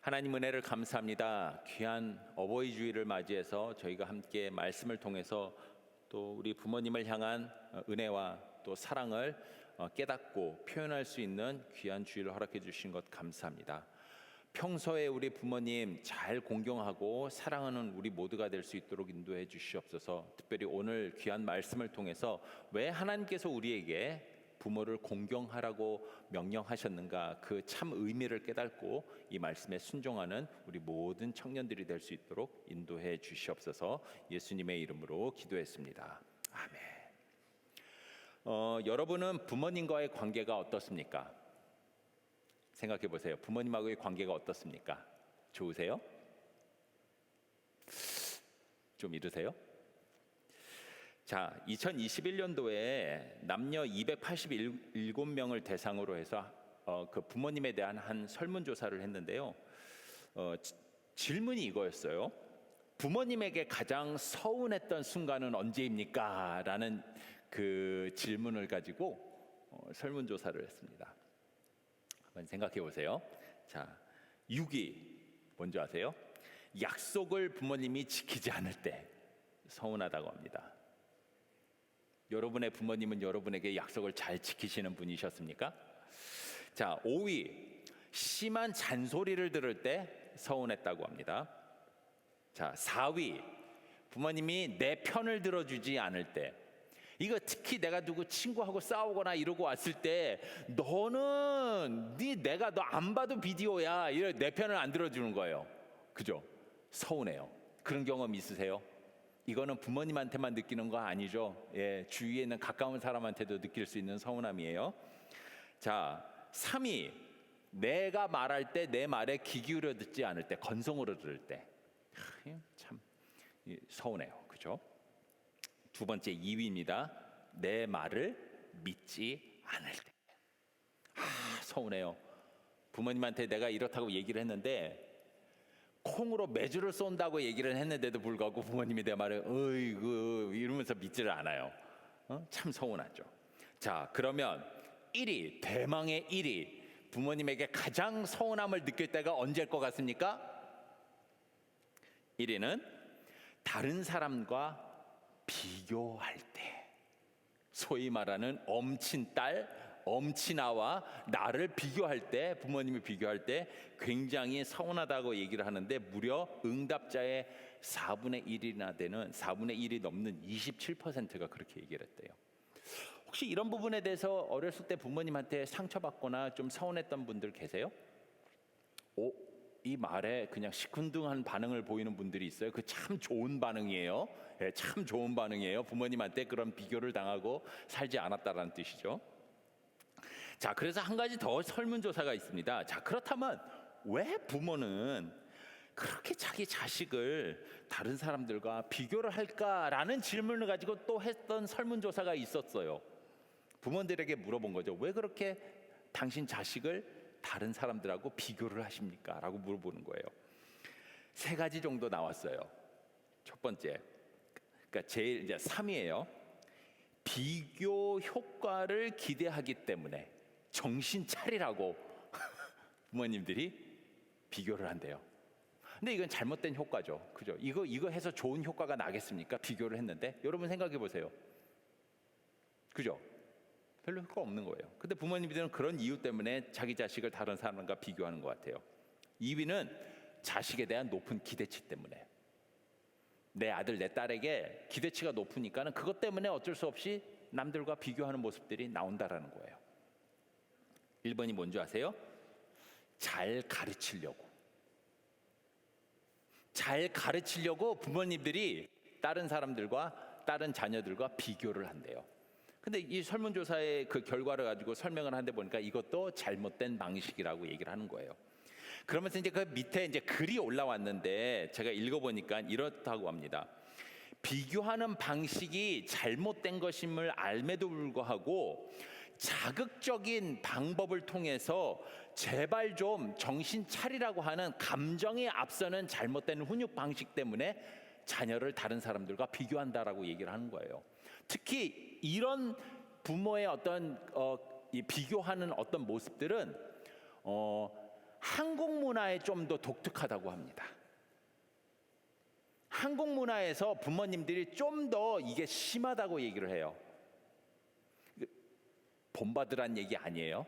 하나님 은혜를 감사합니다. 귀한 어버이 주일을 맞이해서 저희가 함께 말씀을 통해서 또 우리 부모님을 향한 은혜와 또 사랑을 깨닫고 표현할 수 있는 귀한 주일을 허락해 주신 것 감사합니다. 평소에 우리 부모님 잘 공경하고 사랑하는 우리 모두가 될 수 있도록 인도해 주시옵소서. 특별히 오늘 귀한 말씀을 통해서 왜 하나님께서 우리에게 부모를 공경하라고 명령하셨는가, 그 참 의미를 깨닫고 이 말씀에 순종하는 우리 모든 청년들이 될 수 있도록 인도해 주시옵소서. 예수님의 이름으로 기도했습니다. 아멘. 여러분은 부모님과의 관계가 어떻습니까? 생각해 보세요. 부모님하고의 관계가 어떻습니까? 좋으세요? 좀 이르세요? 자, 2021년도에 남녀 287명을 대상으로 해서 그 부모님에 대한 한 설문조사를 했는데요. 질문이 이거였어요. 부모님에게 가장 서운했던 순간은 언제입니까? 라는 그 질문을 가지고 설문조사를 했습니다. 한번 생각해 보세요. 자, 6위 뭔지 아세요? 약속을 부모님이 지키지 않을 때 서운하다고 합니다. 여러분의 부모님은 여러분에게 약속을 잘 지키시는 분이셨습니까? 자, 5위 심한 잔소리를 들을 때 서운했다고 합니다. 자, 4위 부모님이 내 편을 들어주지 않을 때. 이거 특히 내가 누구 친구하고 싸우거나 이러고 왔을 때 너는 내가 너 안 봐도 비디오야, 이래 내 편을 안 들어주는 거예요. 그죠? 서운해요. 그런 경험 있으세요? 이거는 부모님한테만 느끼는 거 아니죠. 예, 주위에 있는 가까운 사람한테도 느낄 수 있는 서운함이에요. 자, 3위 내가 말할 때 내 말에 귀 기울여 듣지 않을 때, 건성으로 들을 때. 참 서운해요. 그죠? 두 번째 2위입니다. 내 말을 믿지 않을 때. 서운해요. 부모님한테 내가 이렇다고 얘기를 했는데 콩으로 매주를 쏜다고 얘기를 했는데도 불구하고 부모님이 내 말을 어이구 이러면서 믿지를 않아요. 참 서운하죠. 자, 그러면 1위, 대망의 1위, 부모님에게 가장 서운함을 느낄 때가 언제일 것 같습니까? 1위는 다른 사람과 비교할 때, 소위 말하는 엄친딸, 엄친아와 나를 비교할 때, 부모님이 비교할 때 굉장히 서운하다고 얘기를 하는데 무려 응답자의 4분의 1이나 되는 4분의 1이 넘는 27%가 그렇게 얘기를 했대요. 혹시 이런 부분에 대해서 어렸을 때 부모님한테 상처받거나 좀 서운했던 분들 계세요? 이 말에 그냥 시큰둥한 반응을 보이는 분들이 있어요. 그 참 좋은 반응이에요. 네, 참 좋은 반응이에요. 부모님한테 그런 비교를 당하고 살지 않았다라는 뜻이죠. 자, 그래서 한 가지 더 설문조사가 있습니다. 자, 그렇다면 왜 부모는 그렇게 자기 자식을 다른 사람들과 비교를 할까라는 질문을 가지고 또 했던 설문조사가 있었어요. 부모들에게 물어본 거죠. 왜 그렇게 당신 자식을 다른 사람들하고 비교를 하십니까? 라고 물어보는 거예요. 3가지 정도 나왔어요. 첫 번째, 그러니까 제일 이제 3위예요. 비교 효과를 기대하기 때문에 정신 차리라고 부모님들이 비교를 한대요. 근데 이건 잘못된 효과죠. 그죠? 이거 해서 좋은 효과가 나겠습니까? 비교를 했는데. 여러분 생각해 보세요. 그죠? 별로 효과가 없는 거예요. 근데 부모님들은 그런 이유 때문에 자기 자식을 다른 사람과 비교하는 것 같아요. 2위는 자식에 대한 높은 기대치 때문에. 내 아들, 내 딸에게 기대치가 높으니까는 그것 때문에 어쩔 수 없이 남들과 비교하는 모습들이 나온다라는 거예요. 1번이 뭔지 아세요? 잘 가르치려고. 잘 가르치려고 부모님들이 다른 사람들과 다른 자녀들과 비교를 한대요. 근데 이 설문조사의 그 결과를 가지고 설명을 하는데 보니까 이것도 잘못된 방식이라고 얘기를 하는 거예요. 그러면서 이제 그 밑에 이제 글이 올라왔는데 제가 읽어보니까 이렇다고 합니다. 비교하는 방식이 잘못된 것임을 알매도 불구하고 자극적인 방법을 통해서 제발 좀 정신 차리라고 하는 감정에 앞서는 잘못된 훈육 방식 때문에 자녀를 다른 사람들과 비교한다라고 얘기를 하는 거예요. 특히 이런 부모의 어떤 이 비교하는 어떤 모습들은 한국 문화에 좀 더 독특하다고 합니다. 한국 문화에서 부모님들이 좀 더 이게 심하다고 얘기를 해요. 본받으란 얘기 아니에요.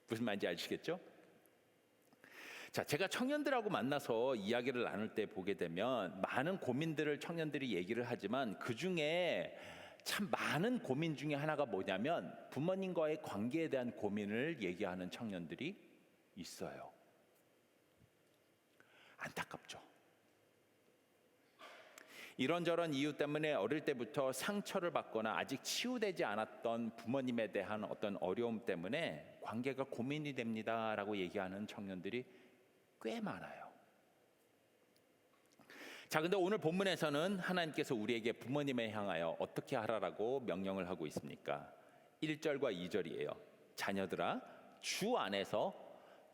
무슨 말인지 아시겠죠? 자, 제가 청년들하고 만나서 이야기를 나눌 때 보게 되면 많은 고민들을 청년들이 얘기를 하지만 그 중에 참 많은 고민 중에 하나가 뭐냐면 부모님과의 관계에 대한 고민을 얘기하는 청년들이 있어요. 안타깝죠. 이런저런 이유 때문에 어릴 때부터 상처를 받거나 아직 치유되지 않았던 부모님에 대한 어떤 어려움 때문에 관계가 고민이 됩니다라고 얘기하는 청년들이 꽤 많아요. 자, 근데 오늘 본문에서는 하나님께서 우리에게 부모님에 향하여 어떻게 하라라고 명령을 하고 있습니까? 1절과 2절이에요. 자녀들아, 주 안에서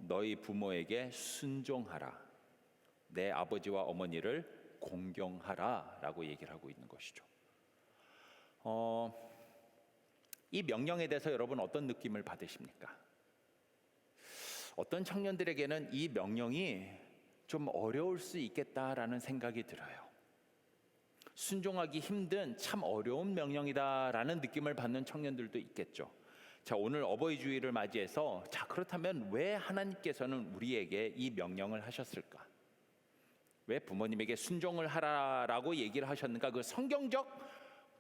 너희 부모에게 순종하라. 내 아버지와 어머니를 공경하라 라고 얘기를 하고 있는 것이죠. 이 명령에 대해서 여러분 어떤 느낌을 받으십니까? 어떤 청년들에게는 이 명령이 좀 어려울 수 있겠다라는 생각이 들어요. 순종하기 힘든 참 어려운 명령이다라는 느낌을 받는 청년들도 있겠죠. 자, 오늘 어버이 주일을 맞이해서 자, 그렇다면 왜 하나님께서는 우리에게 이 명령을 하셨을까? 왜 부모님에게 순종을 하라라고 얘기를 하셨는가? 그 성경적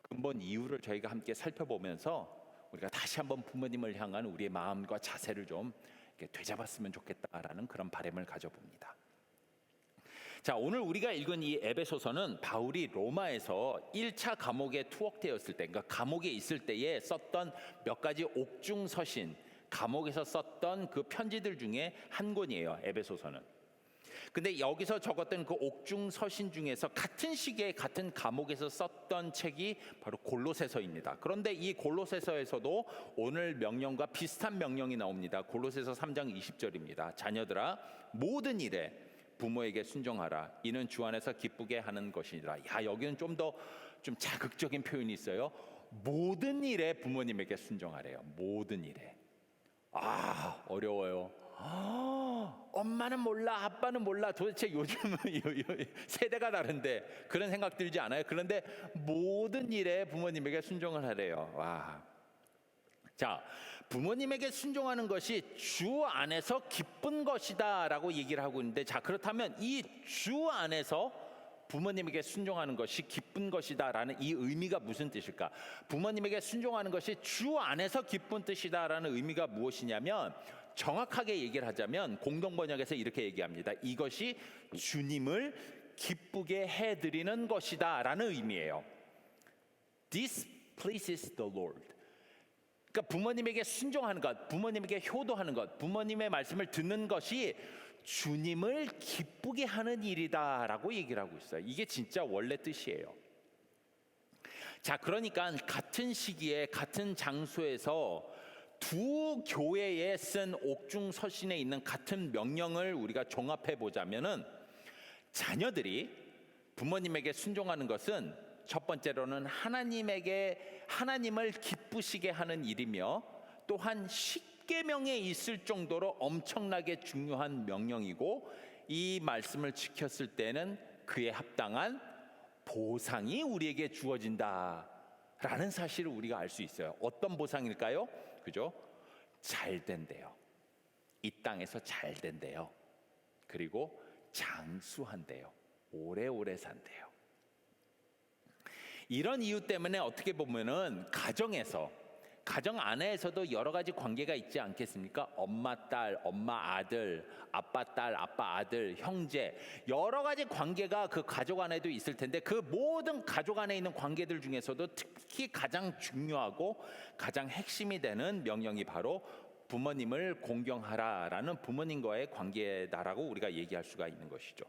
근본 이유를 저희가 함께 살펴보면서 우리가 다시 한번 부모님을 향한 우리의 마음과 자세를 좀 되잡았으면 좋겠다라는 그런 바람을 가져봅니다. 자, 오늘 우리가 읽은 이 에베소서는 바울이 로마에서 1차 감옥에 투옥되었을 때, 그러니까 감옥에 있을 때에 썼던 몇 가지 옥중서신, 감옥에서 썼던 그 편지들 중에 한 권이에요. 에베소서는. 근데 여기서 적었던 그 옥중서신 중에서 같은 시기에 같은 감옥에서 썼던 책이 바로 골로새서입니다. 그런데 이 골로새서에서도 오늘 명령과 비슷한 명령이 나옵니다. 골로새서 3장 20절입니다. 자녀들아, 모든 일에 부모에게 순종하라. 이는 주 안에서 기쁘게 하는 것이니라. 야, 여기는 좀 더 좀 자극적인 표현이 있어요. 모든 일에 부모님에게 순종하래요. 모든 일에. 아, 어려워요. 엄마는 몰라, 아빠는 몰라. 도대체 요즘은 세대가 다른데 그런 생각 들지 않아요? 그런데 모든 일에 부모님에게 순종을 하래요. 와. 자, 부모님에게 순종하는 것이 주 안에서 기쁜 것이다라고 얘기를 하고 있는데, 자, 그렇다면 이 주 안에서 부모님에게 순종하는 것이 기쁜 것이다라는 이 의미가 무슨 뜻일까? 부모님에게 순종하는 것이 주 안에서 기쁜 뜻이다라는 의미가 무엇이냐면, 정확하게 얘기를 하자면 공동번역에서 이렇게 얘기합니다. 이것이 주님을 기쁘게 해드리는 것이다라는 의미예요. This pleases the Lord. 그러니까 부모님에게 순종하는 것, 부모님에게 효도하는 것, 부모님의 말씀을 듣는 것이 주님을 기쁘게 하는 일이다라고 얘기를 하고 있어요. 이게 진짜 원래 뜻이에요. 자, 그러니까 같은 시기에 같은 장소에서 두 교회에 쓴 옥중서신에 있는 같은 명령을 우리가 종합해 보자면은, 자녀들이 부모님에게 순종하는 것은 첫 번째로는 하나님을 기쁘시게 하는 일이며, 또한 십계명에 있을 정도로 엄청나게 중요한 명령이고, 이 말씀을 지켰을 때는 그에 합당한 보상이 우리에게 주어진다라는 사실을 우리가 알 수 있어요. 어떤 보상일까요? 그죠? 잘 된대요. 이 땅에서 잘 된대요. 그리고 장수한대요. 오래오래 산대요. 이런 이유 때문에 어떻게 보면은 가정 안에서도 여러 가지 관계가 있지 않겠습니까? 엄마 딸, 엄마 아들, 아빠 딸, 아빠 아들, 형제, 여러 가지 관계가 그 가족 안에도 있을 텐데, 그 모든 가족 안에 있는 관계들 중에서도 특히 가장 중요하고 가장 핵심이 되는 명령이 바로 부모님을 공경하라라는 부모님과의 관계다라고 우리가 얘기할 수가 있는 것이죠.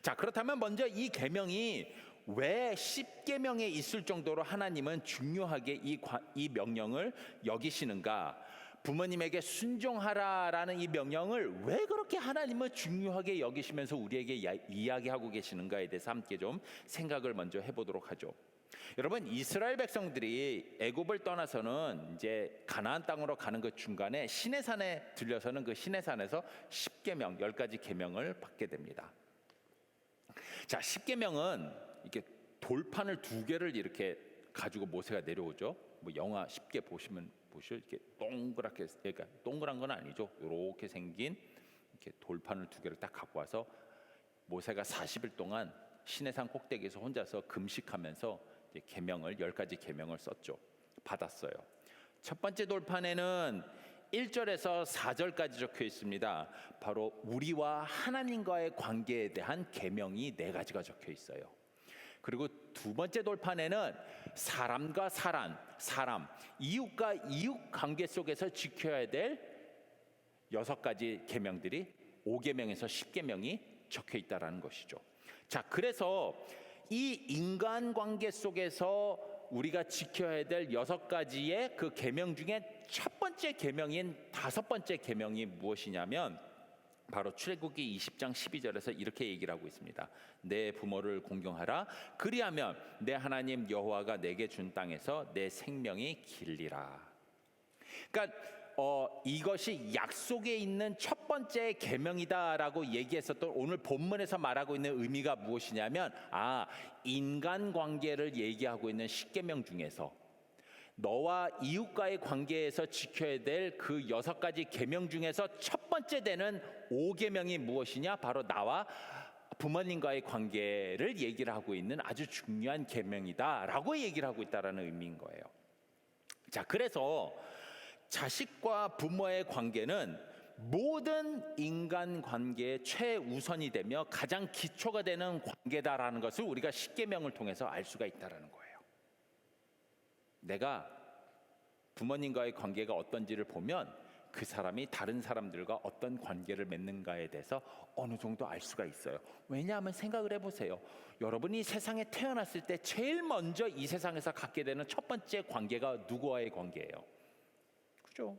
자, 그렇다면 먼저 이 계명이 왜 10계명에 있을 정도로 하나님은 중요하게 이 명령을 여기시는가? 부모님에게 순종하라라는 이 명령을 왜 그렇게 하나님은 중요하게 여기시면서 우리에게 이야기하고 계시는가에 대해서 함께 좀 생각을 먼저 해보도록 하죠. 여러분, 이스라엘 백성들이 애굽을 떠나서는 이제 가나안 땅으로 가는 그 중간에 시내산에 들려서는 그 시내산에서 10계명, 10가지 계명을 받게 됩니다. 자, 10계명은 이렇게 돌판을 2개를 이렇게 가지고 모세가 내려오죠. 뭐 영화 10개 보시면 이렇게 동그랗게, 그러니까 동그란 건 아니죠. 이렇게 생긴 이렇게 돌판을 2개를 딱 갖고 와서 모세가 40일 동안 시내산 꼭대기에서 혼자서 금식하면서 계명을 10가지 계명을 썼죠. 받았어요. 첫 번째 돌판에는 1절에서 4절까지 적혀 있습니다. 바로 우리와 하나님과의 관계에 대한 계명이 4가지가 적혀 있어요. 그리고 두 번째 돌판에는 사람과 사람, 이웃과 이웃 관계 속에서 지켜야 될 6가지 계명들이 5계명에서 10계명이 적혀 있다라는 것이죠. 자, 그래서 이 인간관계 속에서 우리가 지켜야 될 6가지의 그 계명 중에 첫 번째 계명인 5번째 계명이 무엇이냐면 바로 출애굽기 20장 12절에서 이렇게 얘기를 하고 있습니다. 내 부모를 공경하라. 그리하면 내 하나님 여호와가 내게 준 땅에서 내 생명이 길리라. 그러니까 이것이 약속에 있는 첫 번째 계명이다라고 얘기했었던 오늘 본문에서 말하고 있는 의미가 무엇이냐면 인간관계를 얘기하고 있는 10계명 중에서 너와 이웃과의 관계에서 지켜야 될 그 6가지 계명 중에서 첫 번째 되는 5계명이 무엇이냐? 바로 나와 부모님과의 관계를 얘기를 하고 있는 아주 중요한 계명이다라고 얘기를 하고 있다라는 의미인 거예요. 자, 그래서 자식과 부모의 관계는 모든 인간 관계의 최우선이 되며 가장 기초가 되는 관계다라는 것을 우리가 10계명을 통해서 알 수가 있다라는 거예요. 내가 부모님과의 관계가 어떤지를 보면 그 사람이 다른 사람들과 어떤 관계를 맺는가에 대해서 어느 정도 알 수가 있어요. 왜냐하면 생각을 해보세요. 여러분이 세상에 태어났을 때 제일 먼저 이 세상에서 갖게 되는 첫 번째 관계가 누구와의 관계예요? 그죠?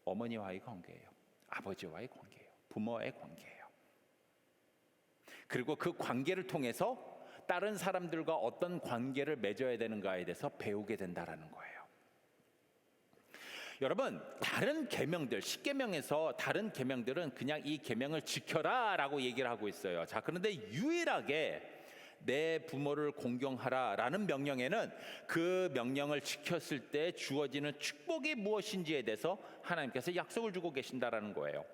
어머니와의 관계예요. 아버지와의 관계예요. 부모와의 관계예요. 그리고 그 관계를 통해서 다른 사람들과 어떤 관계를 맺어야 되는가에 대해서 배우게 된다라는 거예요. 여러분, 다른 계명들, 10계명에서 다른 계명들은 그냥 이 계명을 지켜라라고 얘기를 하고 있어요. 자, 그런데 유일하게 내 부모를 공경하라라는 명령에는 그 명령을 지켰을 때 주어지는 축복이 무엇인지에 대해서 하나님께서 약속을 주고 계신다라는 거예요.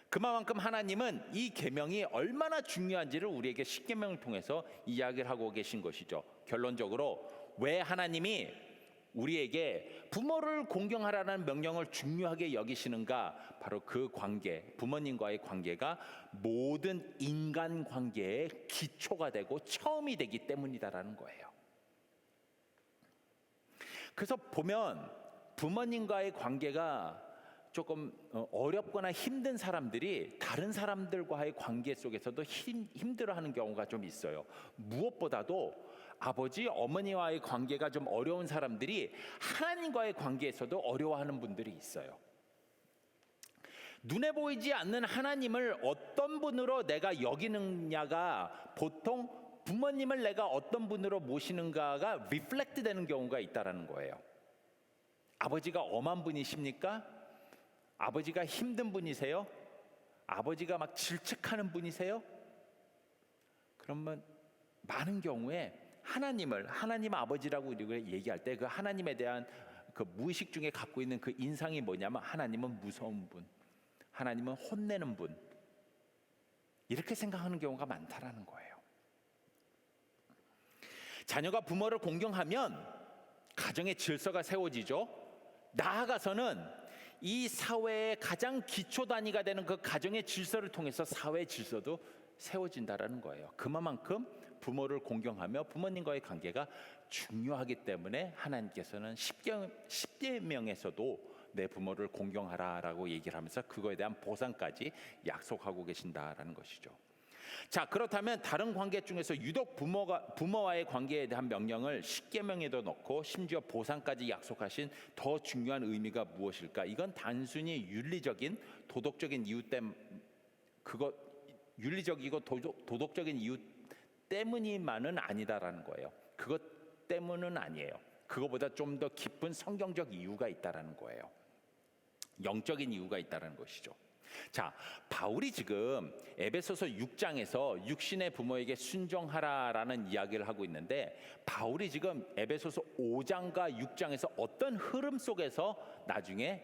그만큼 하나님은 이 계명이 얼마나 중요한지를 우리에게 10계명을 통해서 이야기를 하고 계신 것이죠. 결론적으로 왜 하나님이 우리에게 부모를 공경하라는 명령을 중요하게 여기시는가? 바로 그 관계, 부모님과의 관계가 모든 인간 관계의 기초가 되고 처음이 되기 때문이다라는 거예요. 그래서 보면 부모님과의 관계가 조금 어렵거나 힘든 사람들이 다른 사람들과의 관계 속에서도 힘들어하는 경우가 좀 있어요. 무엇보다도 아버지, 어머니와의 관계가 좀 어려운 사람들이 하나님과의 관계에서도 어려워하는 분들이 있어요. 눈에 보이지 않는 하나님을 어떤 분으로 내가 여기느냐가 보통 부모님을 내가 어떤 분으로 모시는가가 리플렉트 되는 경우가 있다는 거예요. 아버지가 엄한 분이십니까? 아버지가 힘든 분이세요? 아버지가 막 질책하는 분이세요? 그러면 많은 경우에 하나님 아버지라고 우리가 얘기할 때 그 하나님에 대한 그 무의식 중에 갖고 있는 그 인상이 뭐냐면 하나님은 무서운 분, 하나님은 혼내는 분, 이렇게 생각하는 경우가 많다라는 거예요. 자녀가 부모를 공경하면 가정의 질서가 세워지죠. 나아가서는 이 사회의 가장 기초 단위가 되는 그 가정의 질서를 통해서 사회 질서도 세워진다라는 거예요. 그만큼 부모를 공경하며 부모님과의 관계가 중요하기 때문에 하나님께서는 10계명에서도 내 부모를 공경하라라고 얘기를 하면서 그거에 대한 보상까지 약속하고 계신다라는 것이죠. 자, 그렇다면 다른 관계 중에서 유독 부모와의 관계에 대한 명령을 십계명에도 넣고 심지어 보상까지 약속하신 더 중요한 의미가 무엇일까? 이건 단순히 윤리적인 도덕적인 이유 윤리적이고 도덕적인 이유 때문이만은 아니다라는 거예요. 그것 때문은 아니에요. 그거보다 좀 더 깊은 성경적 이유가 있다라는 거예요. 영적인 이유가 있다는 것이죠. 자, 바울이 지금 에베소서 6장에서 육신의 부모에게 순종하라라는 이야기를 하고 있는데, 바울이 지금 에베소서 5장과 6장에서 어떤 흐름 속에서 나중에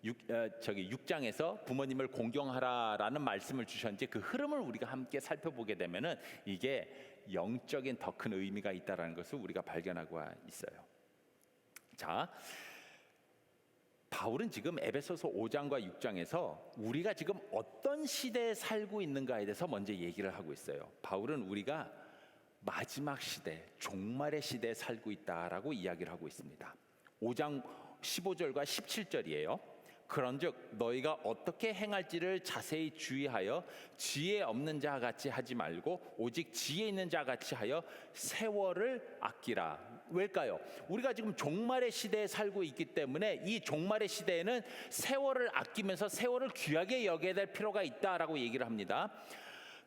6장에서 부모님을 공경하라라는 말씀을 주셨는지 그 흐름을 우리가 함께 살펴보게 되면은 이게 영적인 더 큰 의미가 있다라는 것을 우리가 발견하고 있어요. 자, 바울은 지금 에베소서 5장과 6장에서 우리가 지금 어떤 시대에 살고 있는가에 대해서 먼저 얘기를 하고 있어요. 바울은 우리가 마지막 시대, 종말의 시대에 살고 있다라고 이야기를 하고 있습니다. 5장 15절과 17절이에요. 그런즉 너희가 어떻게 행할지를 자세히 주의하여 지혜 없는 자 같이 하지 말고 오직 지혜 있는 자 같이 하여 세월을 아끼라. 왜일까요? 우리가 지금 종말의 시대에 살고 있기 때문에 이 종말의 시대에는 세월을 아끼면서 세월을 귀하게 여겨야 될 필요가 있다라고 얘기를 합니다.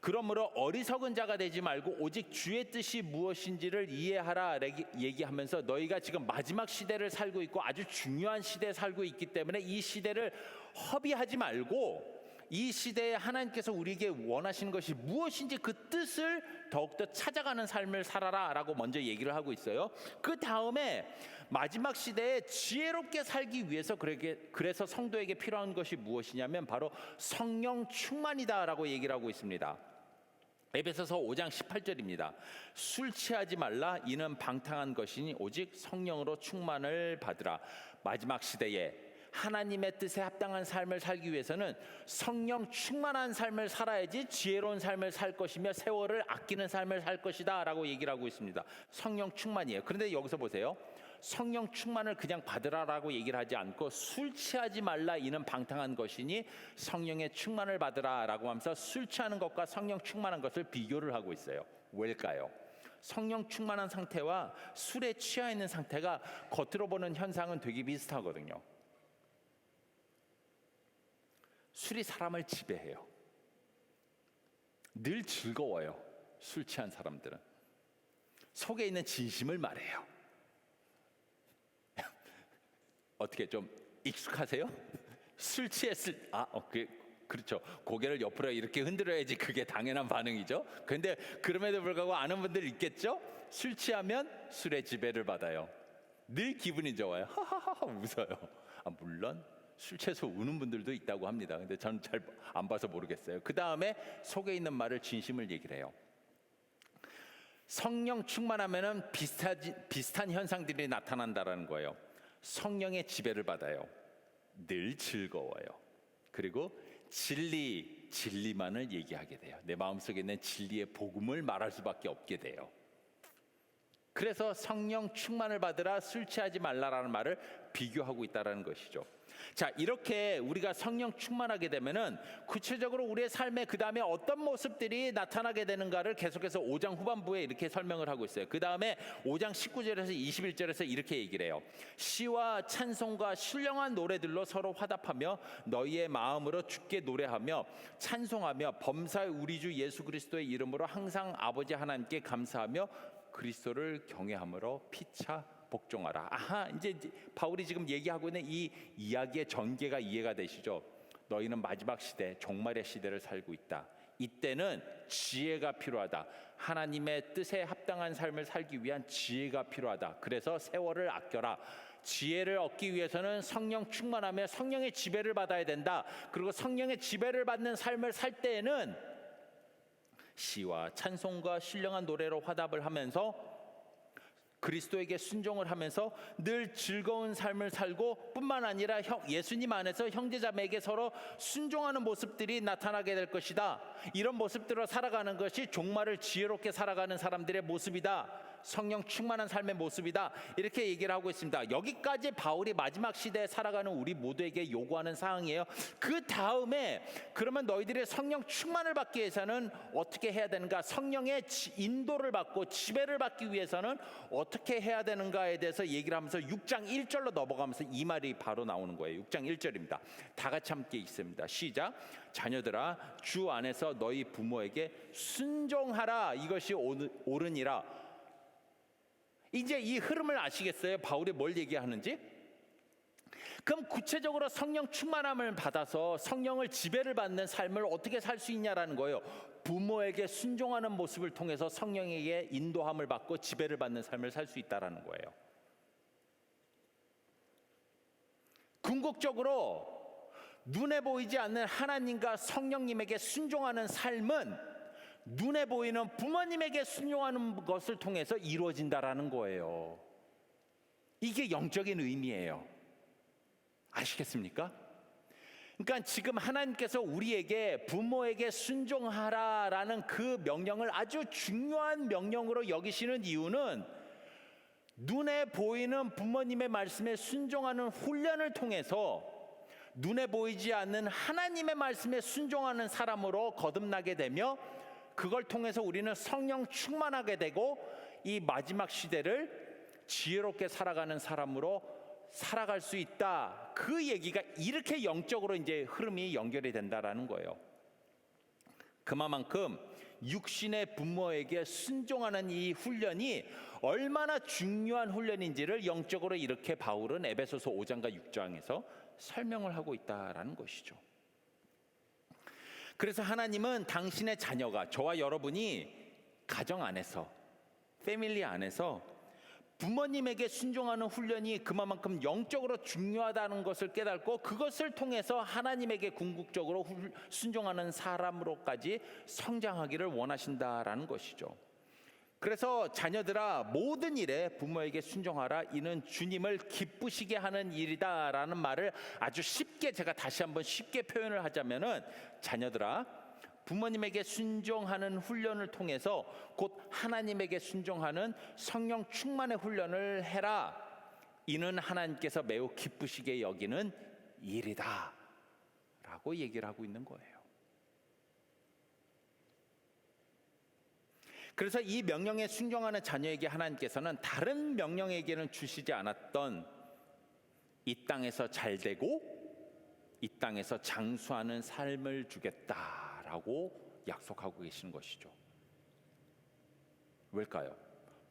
그러므로 어리석은 자가 되지 말고 오직 주의 뜻이 무엇인지를 이해하라 얘기하면서 너희가 지금 마지막 시대를 살고 있고 아주 중요한 시대에 살고 있기 때문에 이 시대를 허비하지 말고 이 시대에 하나님께서 우리에게 원하시는 것이 무엇인지 그 뜻을 더욱더 찾아가는 삶을 살아라라고 먼저 얘기를 하고 있어요. 그 다음에 마지막 시대에 지혜롭게 살기 위해서 그래서 성도에게 필요한 것이 무엇이냐면 바로 성령 충만이다라고 얘기를 하고 있습니다. 에베소서 5장 18절입니다. 술 취하지 말라 이는 방탕한 것이니 오직 성령으로 충만을 받으라. 마지막 시대에 하나님의 뜻에 합당한 삶을 살기 위해서는 성령 충만한 삶을 살아야지 지혜로운 삶을 살 것이며 세월을 아끼는 삶을 살 것이다 라고 얘기를 하고 있습니다. 성령 충만이에요. 그런데 여기서 보세요. 성령 충만을 그냥 받으라라고 얘기를 하지 않고 술 취하지 말라 이는 방탕한 것이니 성령의 충만을 받으라라고 하면서 술 취하는 것과 성령 충만한 것을 비교를 하고 있어요. 왜일까요? 성령 충만한 상태와 술에 취해 있는 상태가 겉으로 보는 현상은 되게 비슷하거든요. 술이 사람을 지배해요. 늘 즐거워요. 술 취한 사람들은 속에 있는 진심을 말해요. 어떻게 좀 익숙하세요? 술 취했을 그렇죠. 고개를 옆으로 이렇게 흔들어야지 그게 당연한 반응이죠. 그런데 그럼에도 불구하고 아는 분들 있겠죠? 술 취하면 술의 지배를 받아요. 늘 기분이 좋아요. 하하하 웃어요. 물론 술 취해서 우는 분들도 있다고 합니다. 근데 저는 잘 안 봐서 모르겠어요. 그 다음에 속에 있는 말을 진심을 얘기를 해요. 성령 충만하면은 비슷한 현상들이 나타난다라는 거예요. 성령의 지배를 받아요. 늘 즐거워요. 그리고 진리만을 얘기하게 돼요. 내 마음속에 있는 진리의 복음을 말할 수밖에 없게 돼요. 그래서 성령 충만을 받으라 술 취하지 말라라는 말을 비교하고 있다는 것이죠. 자, 이렇게 우리가 성령 충만하게 되면은 구체적으로 우리의 삶에 그 다음에 어떤 모습들이 나타나게 되는가를 계속해서 5장 후반부에 이렇게 설명을 하고 있어요. 그 다음에 5장 19절에서 21절에서 이렇게 얘기를 해요. 시와 찬송과 신령한 노래들로 서로 화답하며 너희의 마음으로 주께 노래하며 찬송하며 범사의 우리 주 예수 그리스도의 이름으로 항상 아버지 하나님께 감사하며 그리스도를 경외함으로 피차 복종하라. 이제 바울이 지금 얘기하고 있는 이 이야기의 전개가 이해가 되시죠? 너희는 마지막 시대, 종말의 시대를 살고 있다. 이때는 지혜가 필요하다. 하나님의 뜻에 합당한 삶을 살기 위한 지혜가 필요하다. 그래서 세월을 아껴라. 지혜를 얻기 위해서는 성령 충만하며 성령의 지배를 받아야 된다. 그리고 성령의 지배를 받는 삶을 살 때에는 시와 찬송과 신령한 노래로 화답을 하면서 그리스도에게 순종을 하면서 늘 즐거운 삶을 살고 뿐만 아니라 예수님 안에서 형제자매에게 서로 순종하는 모습들이 나타나게 될 것이다. 이런 모습들로 살아가는 것이 종말을 지혜롭게 살아가는 사람들의 모습이다 성령 충만한 삶의 모습이다. 이렇게 얘기를 하고 있습니다. 여기까지 바울이 마지막 시대에 살아가는 우리 모두에게 요구하는 사항이에요. 그 다음에 그러면 너희들의 성령 충만을 받기 위해서는 어떻게 해야 되는가? 성령의 인도를 받고 지배를 받기 위해서는 어떻게 해야 되는가에 대해서 얘기를 하면서 6장 1절로 넘어가면서 이 말이 바로 나오는 거예요. 6장 1절입니다. 다 같이 함께 읽습니다. 시작. 자녀들아, 주 안에서 너희 부모에게 순종하라. 이것이 옳으니라. 이제 이 흐름을 아시겠어요? 바울이 뭘 얘기하는지? 그럼 구체적으로 성령 충만함을 받아서 성령을 지배를 받는 삶을 어떻게 살 수 있냐라는 거예요. 부모에게 순종하는 모습을 통해서 성령에게 인도함을 받고 지배를 받는 삶을 살 수 있다라는 거예요. 궁극적으로 눈에 보이지 않는 하나님과 성령님에게 순종하는 삶은 눈에 보이는 부모님에게 순종하는 것을 통해서 이루어진다라는 거예요. 이게 영적인 의미예요. 아시겠습니까? 그러니까 지금 하나님께서 우리에게 부모에게 순종하라라는 그 명령을 아주 중요한 명령으로 여기시는 이유는 눈에 보이는 부모님의 말씀에 순종하는 훈련을 통해서 눈에 보이지 않는 하나님의 말씀에 순종하는 사람으로 거듭나게 되며 그걸 통해서 우리는 성령 충만하게 되고 이 마지막 시대를 지혜롭게 살아가는 사람으로 살아갈 수 있다. 그 얘기가 이렇게 영적으로 이제 흐름이 연결이 된다라는 거예요. 그만큼 육신의 부모에게 순종하는 이 훈련이 얼마나 중요한 훈련인지를 영적으로 이렇게 바울은 에베소서 5장과 6장에서 설명을 하고 있다라는 것이죠. 그래서 하나님은 당신의 자녀가, 저와 여러분이 가정 안에서, 패밀리 안에서 부모님에게 순종하는 훈련이 그만큼 영적으로 중요하다는 것을 깨닫고 그것을 통해서 하나님에게 궁극적으로 순종하는 사람으로까지 성장하기를 원하신다라는 것이죠. 그래서 자녀들아, 모든 일에 부모에게 순종하라. 이는 주님을 기쁘시게 하는 일이다라는 말을 아주 쉽게, 제가 다시 한번 쉽게 표현을 하자면은, 자녀들아, 부모님에게 순종하는 훈련을 통해서 곧 하나님에게 순종하는 성령 충만의 훈련을 해라. 이는 하나님께서 매우 기쁘시게 여기는 일이다 라고 얘기를 하고 있는 거예요. 그래서 이 명령에 순종하는 자녀에게 하나님께서는 다른 명령에게는 주시지 않았던 이 땅에서 잘되고 이 땅에서 장수하는 삶을 주겠다라고 약속하고 계시는 것이죠. 왜일까요?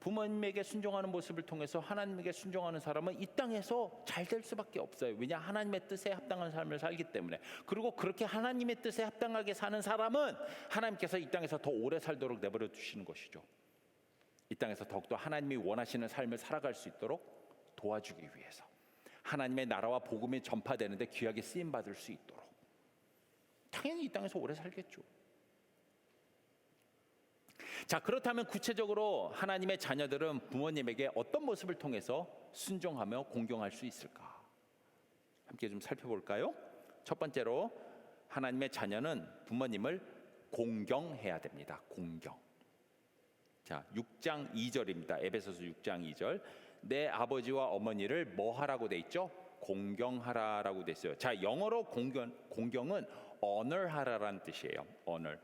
부모님에게 순종하는 모습을 통해서 하나님에게 순종하는 사람은 이 땅에서 잘 될 수밖에 없어요. 왜냐? 하나님의 뜻에 합당한 삶을 살기 때문에. 그리고 그렇게 하나님의 뜻에 합당하게 사는 사람은 하나님께서 이 땅에서 더 오래 살도록 내버려 두시는 것이죠. 이 땅에서 더욱더 하나님이 원하시는 삶을 살아갈 수 있도록 도와주기 위해서, 하나님의 나라와 복음이 전파되는데 귀하게 쓰임받을 수 있도록. 당연히 이 땅에서 오래 살겠죠. 자, 그렇다면 구체적으로 하나님의 자녀들은 부모님에게 어떤 모습을 통해서 순종하며 공경할 수 있을까? 함께 좀 살펴볼까요? 첫 번째로, 하나님의 자녀는 부모님을 공경해야 됩니다. 공경. 자, 6장 2절입니다. 에베소서 6장 2절. 내 아버지와 어머니를 뭐 하라고 돼 있죠? 공경하라라고 돼 있어요. 자, 영어로 공경은 honor하라라는 뜻이에요. honor.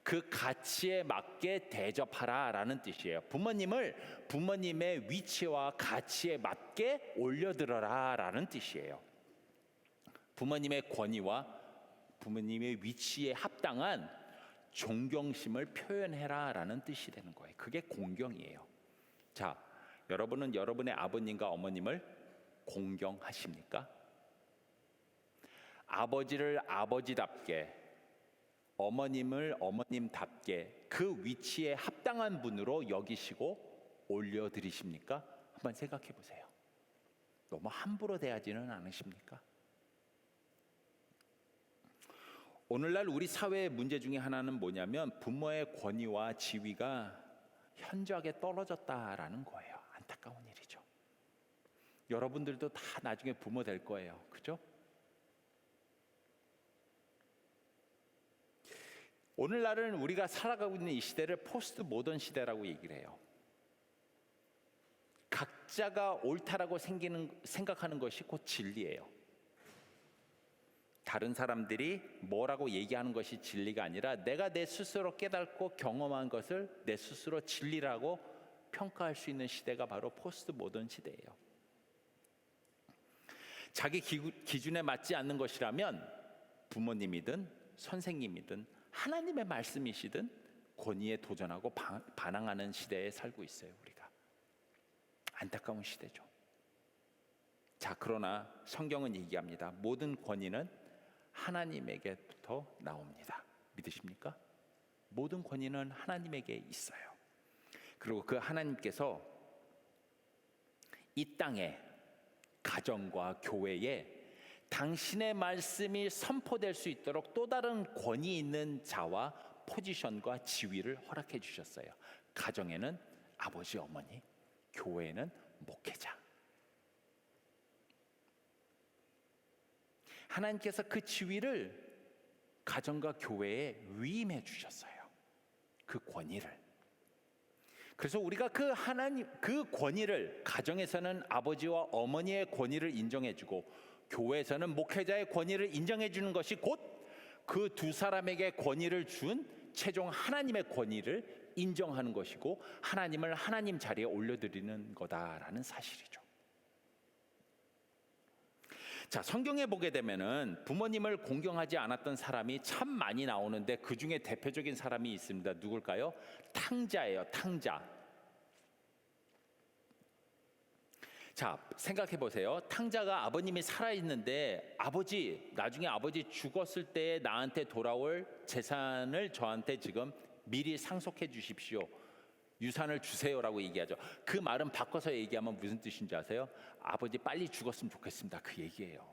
그 가치에 맞게 대접하라라는 뜻이에요. 부모님의 위치와 가치에 맞게 올려들어라라는 뜻이에요. 부모님의 권위와 부모님의 위치에 합당한 존경심을 표현해라라는 뜻이 되는 거예요. 그게 공경이에요. 자, 여러분은 여러분의 아버님과 어머님을 공경하십니까? 아버지를 아버지답게, 어머님을 어머님답게 그 위치에 합당한 분으로 여기시고 올려드리십니까? 한번 생각해 보세요. 너무 함부로 대하지는 않으십니까? 오늘날 우리 사회의 문제 중에 하나는 뭐냐면 부모의 권위와 지위가 현저하게 떨어졌다라는 거예요. 안타까운 일이죠. 여러분들도 다 나중에 부모 될 거예요. 그죠? 오늘날은 우리가 살아가고 있는 이 시대를 포스트 모던 시대라고 얘기를 해요. 각자가 옳다라고 생각하는 것이 곧 진리예요. 다른 사람들이 뭐라고 얘기하는 것이 진리가 아니라 내가 내 스스로 깨닫고 경험한 것을 내 스스로 진리라고 평가할 수 있는 시대가 바로 포스트 모던 시대예요. 자기 기준에 맞지 않는 것이라면 부모님이든 선생님이든 하나님의 말씀이시든 권위에 도전하고 반항하는 시대에 살고 있어요. 우리가 안타까운 시대죠. 자, 그러나 성경은 얘기합니다. 모든 권위는 하나님에게부터 나옵니다. 믿으십니까? 모든 권위는 하나님에게 있어요. 그리고 그 하나님께서 이 땅에 가정과 교회에 당신의 말씀이 선포될 수 있도록 또 다른 권위 있는 자와 포지션과 지위를 허락해 주셨어요. 가정에는 아버지, 어머니, 교회에는 목회자. 하나님께서 그 지위를 가정과 교회에 위임해 주셨어요. 그 권위를. 그래서 우리가 그 권위를 가정에서는 아버지와 어머니의 권위를 인정해주고 교회에서는 목회자의 권위를 인정해주는 것이 곧 그 두 사람에게 권위를 준 최종 하나님의 권위를 인정하는 것이고 하나님을 하나님 자리에 올려드리는 거다라는 사실이죠. 자, 성경에 보게 되면은 부모님을 공경하지 않았던 사람이 참 많이 나오는데 그 중에 대표적인 사람이 있습니다. 누굴까요? 탕자예요. 탕자. 자, 생각해 보세요. 탕자가 아버님이 살아있는데 나중에 아버지 죽었을 때 나한테 돌아올 재산을 저한테 지금 미리 상속해 주십시오. 유산을 주세요라고 얘기하죠. 그 말은 바꿔서 얘기하면 무슨 뜻인지 아세요? 아버지 빨리 죽었으면 좋겠습니다. 그 얘기예요.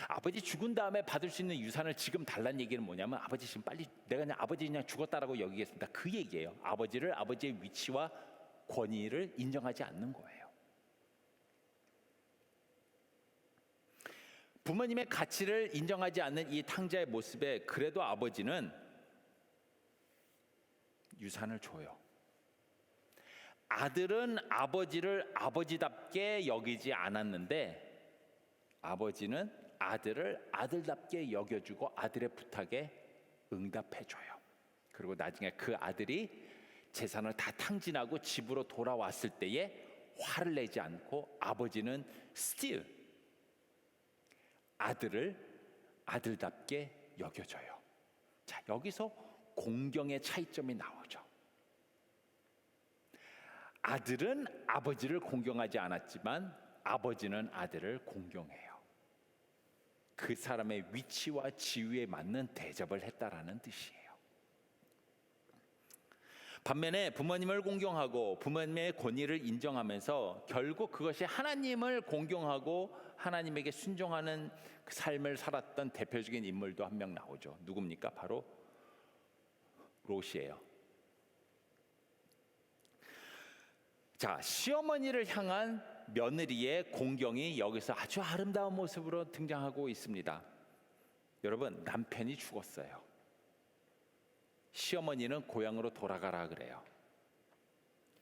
아버지 죽은 다음에 받을 수 있는 유산을 지금 달라는 얘기는 뭐냐면 아버지 지금 빨리 내가 그냥 아버지 그냥 죽었다라고 여기겠습니다. 그 얘기예요. 아버지의 위치와 권위를 인정하지 않는 거예요. 부모님의 가치를 인정하지 않는 이 탕자의 모습에 그래도 아버지는 유산을 줘요. 아들은 아버지를 아버지답게 여기지 않았는데 아버지는 아들을 아들답게 여겨주고 아들의 부탁에 응답해줘요. 그리고 나중에 그 아들이 재산을 다 탕진하고 집으로 돌아왔을 때에 화를 내지 않고 아버지는 still 아들을 아들답게 여겨줘요. 자, 여기서 공경의 차이점이 나오죠. 아들은 아버지를 공경하지 않았지만 아버지는 아들을 공경해요. 그 사람의 위치와 지위에 맞는 대접을 했다라는 뜻이에요. 반면에 부모님을 공경하고 부모님의 권위를 인정하면서 결국 그것이 하나님을 공경하고 하나님에게 순종하는 그 삶을 살았던 대표적인 인물도 한 명 나오죠. 누굽니까? 바로 롯이에요. 자, 시어머니를 향한 며느리의 공경이 여기서 아주 아름다운 모습으로 등장하고 있습니다. 여러분, 남편이 죽었어요. 시어머니는 고향으로 돌아가라 그래요.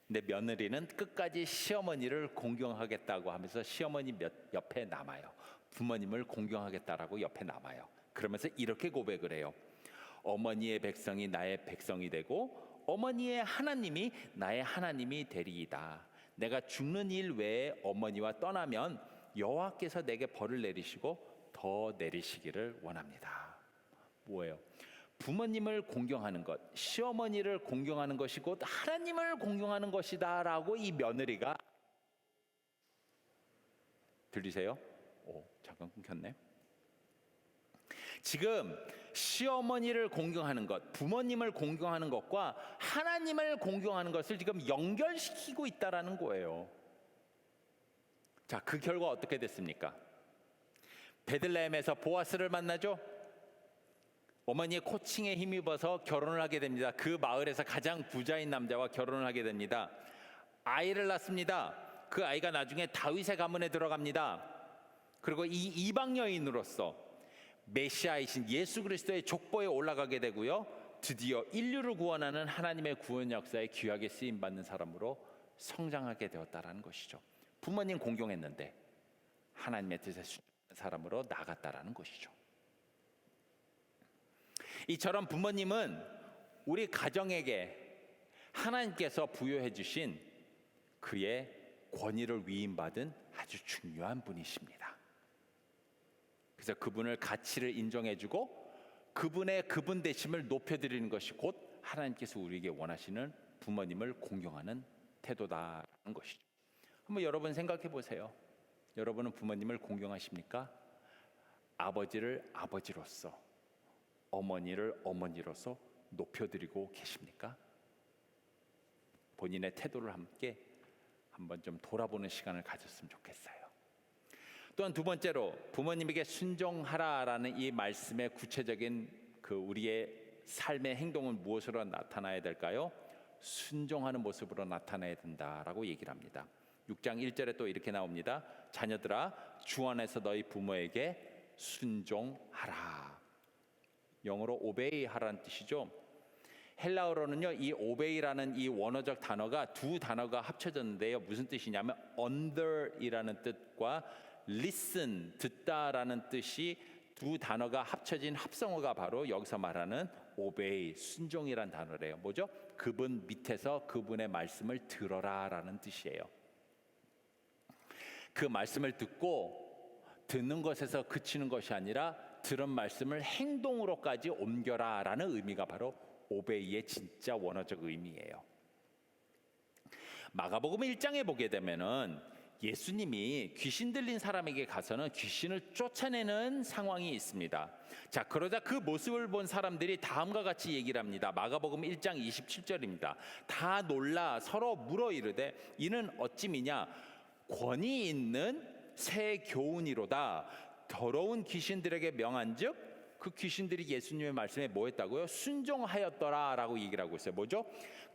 근데 며느리는 끝까지 시어머니를 공경하겠다고 하면서 시어머니 옆에 남아요. 부모님을 공경하겠다라고 옆에 남아요. 그러면서 이렇게 고백을 해요. 어머니의 백성이 나의 백성이 되고 어머니의 하나님이 나의 하나님이 되리이다. 내가 죽는 일 외에 어머니와 떠나면 여호와께서 내게 벌을 내리시고 더 내리시기를 원합니다. 뭐예요? 부모님을 공경하는 것, 시어머니를 공경하는 것이 곧 하나님을 공경하는 것이다라고 이 며느리가 들리세요? 잠깐 끊겼네. 지금 시어머니를 공경하는 것, 부모님을 공경하는 것과 하나님을 공경하는 것을 지금 연결시키고 있다라는 거예요. 자, 그 결과 어떻게 됐습니까? 베들레헴에서 보아스를 만나죠. 어머니의 코칭에 힘입어서 결혼을 하게 됩니다. 그 마을에서 가장 부자인 남자와 결혼을 하게 됩니다. 아이를 낳습니다. 그 아이가 나중에 다윗의 가문에 들어갑니다. 그리고 이 이방 여인으로서 메시아이신 예수 그리스도의 족보에 올라가게 되고요. 드디어 인류를 구원하는 하나님의 구원 역사에 귀하게 쓰임 받는 사람으로 성장하게 되었다라는 것이죠. 부모님 공경했는데 하나님의 뜻에 순종하는 사람으로 나갔다라는 것이죠. 이처럼 부모님은 우리 가정에게 하나님께서 부여해 주신 그의 권위를 위임받은 아주 중요한 분이십니다. 그래서 그분을 가치를 인정해주고 그분의 그분 되심을 높여드리는 것이 곧 하나님께서 우리에게 원하시는 부모님을 공경하는 태도다라는 것이죠. 한번 여러분 생각해 보세요. 여러분은 부모님을 공경하십니까? 아버지를 아버지로서, 어머니를 어머니로서 높여드리고 계십니까? 본인의 태도를 함께 한번 좀 돌아보는 시간을 가졌으면 좋겠어요. 또한 두 번째로 부모님에게 순종하라라는 이 말씀의 구체적인 그 우리의 삶의 행동은 무엇으로 나타나야 될까요? 순종하는 모습으로 나타나야 된다라고 얘기를 합니다. 6장 1절에 또 이렇게 나옵니다. 자녀들아 주 안에서 너희 부모에게 순종하라. 영어로 obey 하라는 뜻이죠. 헬라어로는요, 이 obey라는 이 원어적 단어가 두 단어가 합쳐졌는데요. 무슨 뜻이냐면 under이라는 뜻과 listen, 듣다라는 뜻이 두 단어가 합쳐진 합성어가 바로 여기서 말하는 obey, 순종이란 단어래요. 뭐죠? 그분 밑에서 그분의 말씀을 들어라라는 뜻이에요. 그 말씀을 듣고 듣는 것에서 그치는 것이 아니라 들은 말씀을 행동으로까지 옮겨라라는 의미가 바로 오베이의 진짜 원어적 의미예요. 마가복음 1장에 보게 되면은 예수님이 귀신 들린 사람에게 가서는 귀신을 쫓아내는 상황이 있습니다. 자, 그러자 그 모습을 본 사람들이 다음과 같이 얘기를 합니다. 마가복음 1장 27절입니다. 다 놀라 서로 물어 이르되 이는 어찌미냐 권위 있는 새 교훈이로다. 더러운 귀신들에게 명한즉 그 귀신들이 예수님의 말씀에 뭐 했다고요? 순종하였더라라고 얘기를 하고 있어요. 뭐죠?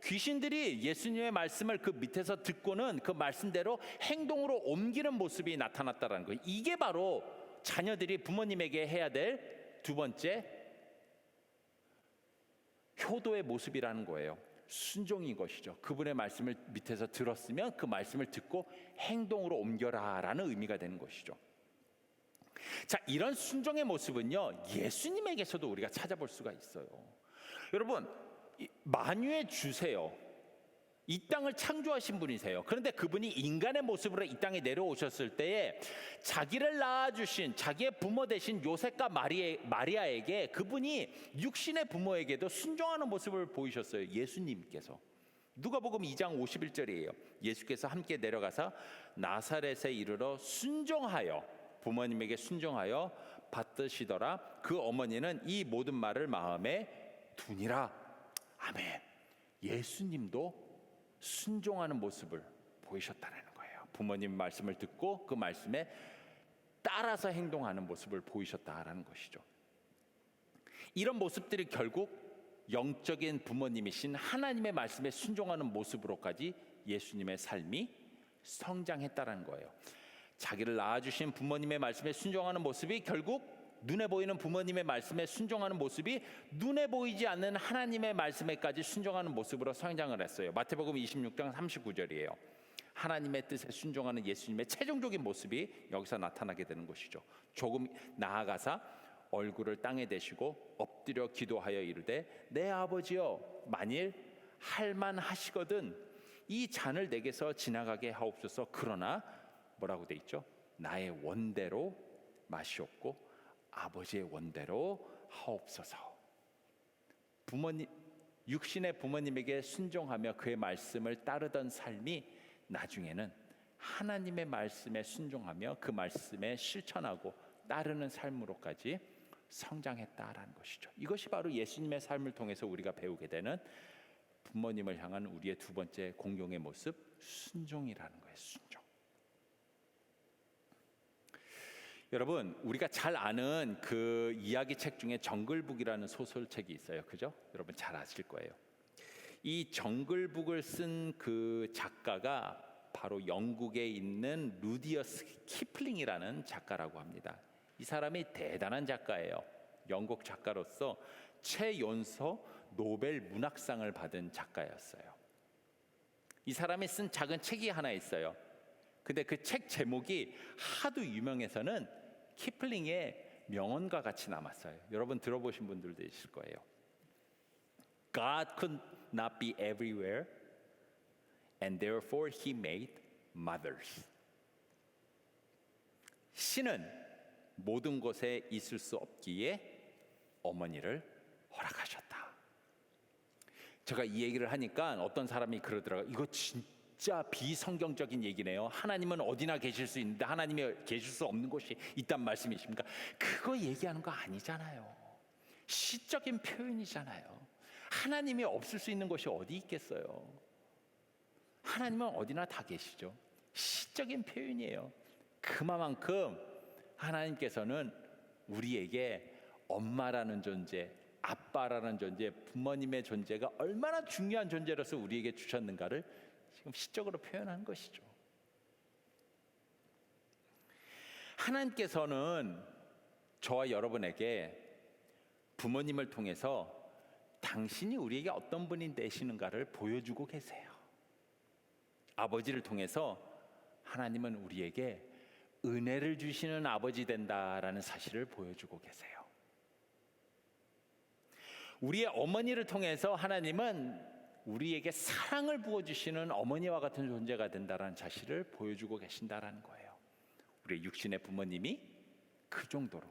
귀신들이 예수님의 말씀을 그 밑에서 듣고는 그 말씀대로 행동으로 옮기는 모습이 나타났다라는 거예요. 이게 바로 자녀들이 부모님에게 해야 될 두 번째 효도의 모습이라는 거예요. 순종인 것이죠. 그분의 말씀을 밑에서 들었으면 그 말씀을 듣고 행동으로 옮겨라라는 의미가 되는 것이죠. 자, 이런 순종의 모습은요, 예수님에게서도 우리가 찾아볼 수가 있어요. 여러분, 만유의 주세요. 이 땅을 창조하신 분이세요. 그런데 그분이 인간의 모습으로 이 땅에 내려오셨을 때에 자기를 낳아주신 자기의 부모 되신 요셉과 마리아에게 그분이 육신의 부모에게도 순종하는 모습을 보이셨어요. 예수님께서. 누가복음 2장 51절이에요. 예수께서 함께 내려가서 나사렛에 이르러 순종하여 부모님에게 순종하여 받드시더라. 그 어머니는 이 모든 말을 마음에 두니라. 아멘. 예수님도 순종하는 모습을 보이셨다는 거예요. 부모님 말씀을 듣고 그 말씀에 따라서 행동하는 모습을 보이셨다라는 것이죠. 이런 모습들이 결국 영적인 부모님이신 하나님의 말씀에 순종하는 모습으로까지 예수님의 삶이 성장했다는 거예요. 자기를 낳아주신 부모님의 말씀에 순종하는 모습이 결국 눈에 보이는 부모님의 말씀에 순종하는 모습이 눈에 보이지 않는 하나님의 말씀에까지 순종하는 모습으로 성장을 했어요. 마태복음 26장 39절이에요. 하나님의 뜻에 순종하는 예수님의 최종적인 모습이 여기서 나타나게 되는 것이죠. 조금 나아가사 얼굴을 땅에 대시고 엎드려 기도하여 이르되 내 아버지여 만일 할만하시거든 이 잔을 내게서 지나가게 하옵소서. 그러나 뭐라고 돼 있죠? 나의 원대로 마시옵고 아버지의 원대로 하옵소서. 부모님, 육신의 부모님에게 순종하며 그의 말씀을 따르던 삶이 나중에는 하나님의 말씀에 순종하며 그 말씀에 실천하고 따르는 삶으로까지 성장했다라는 것이죠. 이것이 바로 예수님의 삶을 통해서 우리가 배우게 되는 부모님을 향한 우리의 두 번째 공경의 모습, 순종이라는 거예요. 순종. 여러분, 우리가 잘 아는 그 이야기책 중에 정글북이라는 소설책이 있어요. 그죠? 여러분 잘 아실 거예요. 이 정글북을 쓴 그 작가가 바로 영국에 있는 루디어스 키플링이라는 작가라고 합니다. 이 사람이 대단한 작가예요. 영국 작가로서 최연소 노벨 문학상을 받은 작가였어요. 이 사람이 쓴 작은 책이 하나 있어요. 근데 그 책 제목이 하도 유명해서는 키플링의 명언과 같이 남았어요. 여러분 들어보신 분들도 있을 거예요. God could not be everywhere, and therefore he made mothers. 신은 모든 곳에 있을 수 없기에 어머니를 허락하셨다. 제가 이 얘기를 하니까 어떤 사람이 그러더라고요. 이거 진짜 비성경적인 얘기네요. 하나님은 어디나 계실 수 있는데 하나님이 계실 수 없는 곳이 있단 말씀이십니까? 그거 얘기하는 거 아니잖아요. 시적인 표현이잖아요. 하나님이 없을 수 있는 곳이 어디 있겠어요? 하나님은 어디나 다 계시죠. 시적인 표현이에요. 그만큼 하나님께서는 우리에게 엄마라는 존재, 아빠라는 존재, 부모님의 존재가 얼마나 중요한 존재로서 우리에게 주셨는가를 지금 시적으로 표현한 것이죠. 하나님께서는 저와 여러분에게 부모님을 통해서 당신이 우리에게 어떤 분이 되시는가를 보여주고 계세요. 아버지를 통해서 하나님은 우리에게 은혜를 주시는 아버지 된다라는 사실을 보여주고 계세요. 우리의 어머니를 통해서 하나님은 우리에게 사랑을 부어주시는 어머니와 같은 존재가 된다라는 사실을 보여주고 계신다라는 거예요. 우리의 육신의 부모님이 그 정도로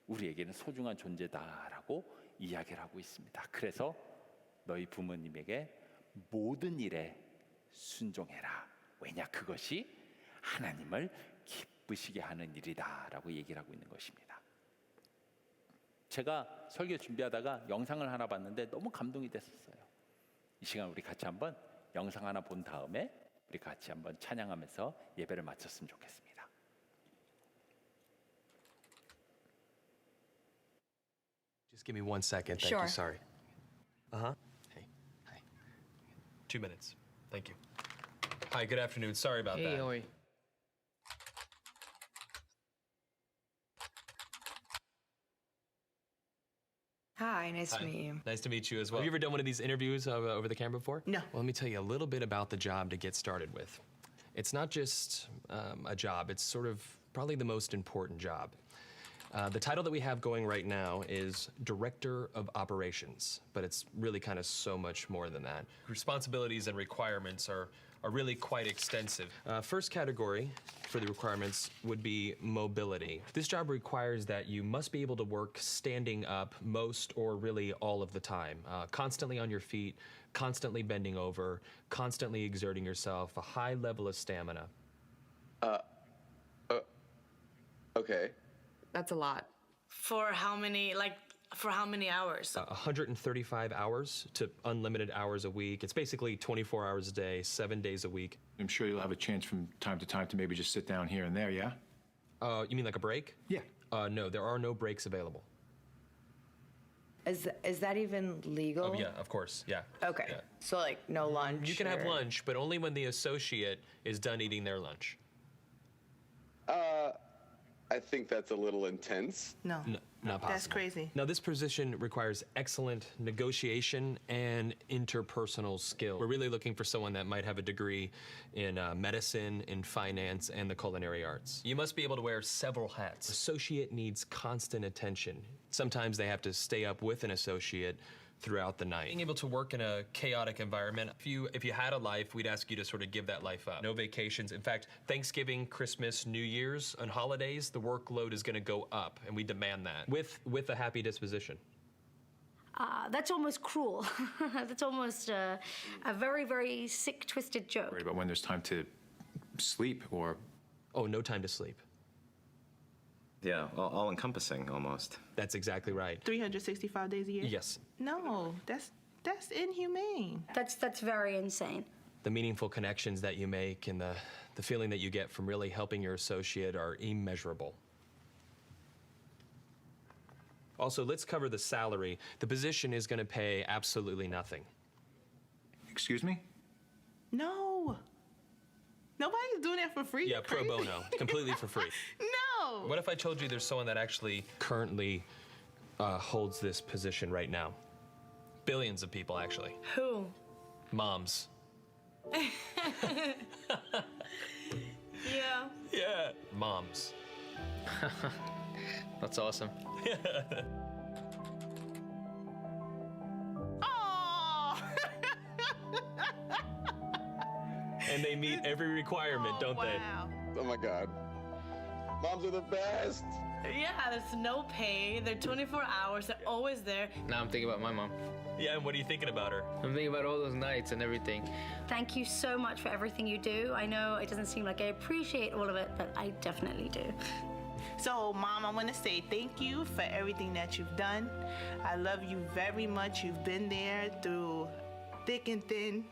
우리에게는 소중한 존재다라고 이야기를 하고 있습니다. 그래서 너희 부모님에게 모든 일에 순종해라. 왜냐? 그것이 하나님을 기쁘시게 하는 일이다라고 얘기를 하고 있는 것입니다. 제가 설교 준비하다가 영상을 하나 봤는데 너무 감동이 됐었어요. 이 시간 우리 같이 한번 영상 하나 본 다음에 우리 같이 한번 찬양하면서 예배를 마쳤으면 좋겠습니다. Just give me 1 second. Thank Sure. you. Sorry. Hey. Hi. 2 minutes. Thank you. Hi. Good afternoon. Sorry about that. Oi. Hi, nice to Hi. meet you. Nice to meet you as well. Have you ever done one of these interviews over the camera before? No. Well, let me tell you a little bit about the job to get started with. It's not just a job. It's sort of probably the most important job. The title that we have going right now is Director of Operations, but it's really kind of so much more than that. Responsibilities and requirements are really quite extensive. First category for the requirements would be mobility. This job requires that you must be able to work standing up most or really all of the time, constantly on your feet, constantly bending over, constantly exerting yourself, a high level of stamina. Okay. That's a lot. For how many hours? 135 hours to unlimited hours a week. It's basically 24 hours a day, 7 days a week. I'm sure you'll have a chance from time to time to maybe just sit down here and there, yeah? You mean like a break? Yeah. No, there are no breaks available. Is that even legal? Oh, yeah, of course, yeah. Okay. Yeah. So like no lunch. You can have or- lunch, but only when the associate is done eating their lunch. I think that's a little intense. No. Not possible. That's crazy. Now, this position requires excellent negotiation and interpersonal skill. We're really looking for someone that might have a degree in medicine, in finance, and the culinary arts. You must be able to wear several hats. Associate needs constant attention. Sometimes they have to stay up with an associate throughout the night. Being able to work in a chaotic environment, if you had a life, we'd ask you to sort of give that life up. No vacations. In fact, Thanksgiving, Christmas, New Year's, and holidays, the workload is going to go up, and we demand that with a happy disposition. That's almost cruel. That's almost a very, very sick, twisted joke. Worried about when there's time to sleep or Oh, no time to sleep. Yeah, all encompassing almost. That's exactly right. 365 days a year? Yes. No, that's inhumane. That's very insane. The meaningful connections that you make and the feeling that you get from really helping your associate are immeasurable. Also, let's cover the salary. The position is going to pay absolutely nothing. excuse me? No. Nobody's doing that for free. Yeah, You pro crazy? bono, completely for free. No. What if I told you there's someone that actually currently holds this position right now? Billions of people, actually. Who? Moms. Yeah. Yeah. Moms. That's awesome. Oh. And they meet every requirement, don't they? Wow. Oh my God. Moms are the best. Yeah, there's no pay. They're 24 hours. They're always there. Now I'm thinking about my mom. Yeah, and what are you thinking about her? I'm thinking about all those nights and everything. Thank you so much for everything you do. I know it doesn't seem like I appreciate all of it, but I definitely do. So, Mom, I want to say thank you for everything that you've done. I love you very much. You've been there through thick and thin.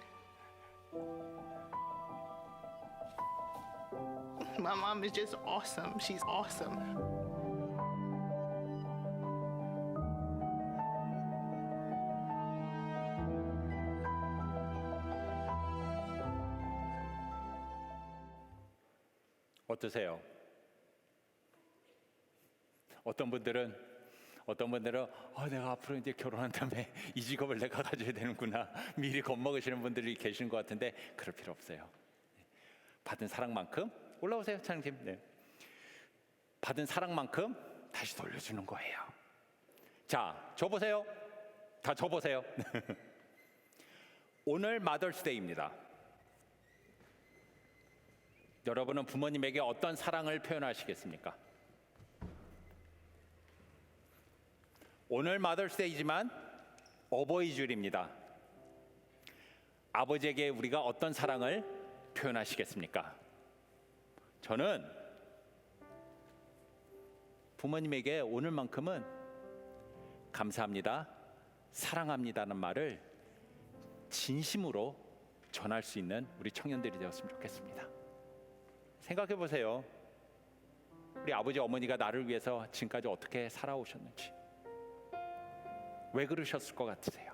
My mom is just awesome. She's awesome. 어떠세요? 어떤 분들은 내가 앞으로 이제 결혼한 다음에 이 직업을 내가 가져야 되는구나 미리 겁먹으시는 분들이 계시는 것 같은데 그럴 필요 없어요. 받은 사랑만큼 올라오세요, 차장님. 네. 받은 사랑만큼 다시 돌려주는 거예요. 자, 저 보세요. 다 저 보세요. 오늘 마더스데이입니다. 여러분은 부모님에게 어떤 사랑을 표현하시겠습니까? 오늘 마더스데이지만 어버이줄입니다. 아버지에게 우리가 어떤 사랑을 표현하시겠습니까? 저는 부모님에게 오늘만큼은 감사합니다, 사랑합니다는 말을 진심으로 전할 수 있는 우리 청년들이 되었으면 좋겠습니다. 생각해 보세요. 우리 아버지 어머니가 나를 위해서 지금까지 어떻게 살아오셨는지. 왜 그러셨을 것 같으세요?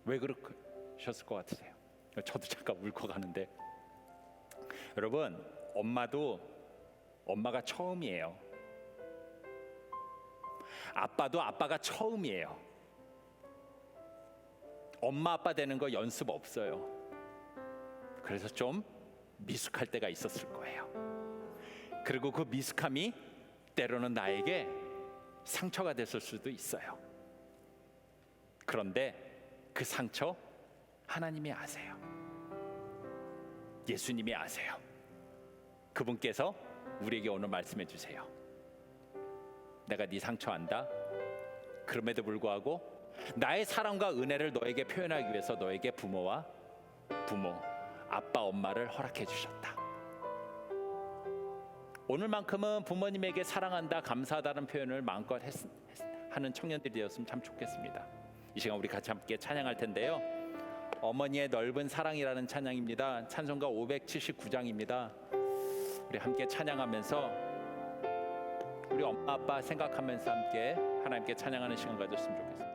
왜 그러셨을 것 같으세요? 저도 잠깐 울컥하는데 여러분, 엄마가 처음이에요. 아빠도 아빠가 처음이에요. 엄마 아빠 되는 거 연습 없어요. 그래서 좀 미숙할 때가 있었을 거예요. 그리고 그 미숙함이 때로는 나에게 상처가 됐을 수도 있어요. 그런데 그 상처 하나님이 아세요. 예수님이 아세요. 그분께서 우리에게 오늘 말씀해 주세요. 내가 네 상처 안다. 그럼에도 불구하고 나의 사랑과 은혜를 너에게 표현하기 위해서 너에게 부모, 아빠, 엄마를 허락해 주셨다. 오늘만큼은 부모님에게 사랑한다, 감사하다는 표현을 마음껏 하는 청년들이 되었으면 참 좋겠습니다. 이 시간 우리 같이 함께 찬양할 텐데요. 어머니의 넓은 사랑이라는 찬양입니다. 찬송가 579장입니다. 우리 함께 찬양하면서 우리 엄마 아빠 생각하면서 함께 하나님께 찬양하는 시간 가졌으면 좋겠습니다.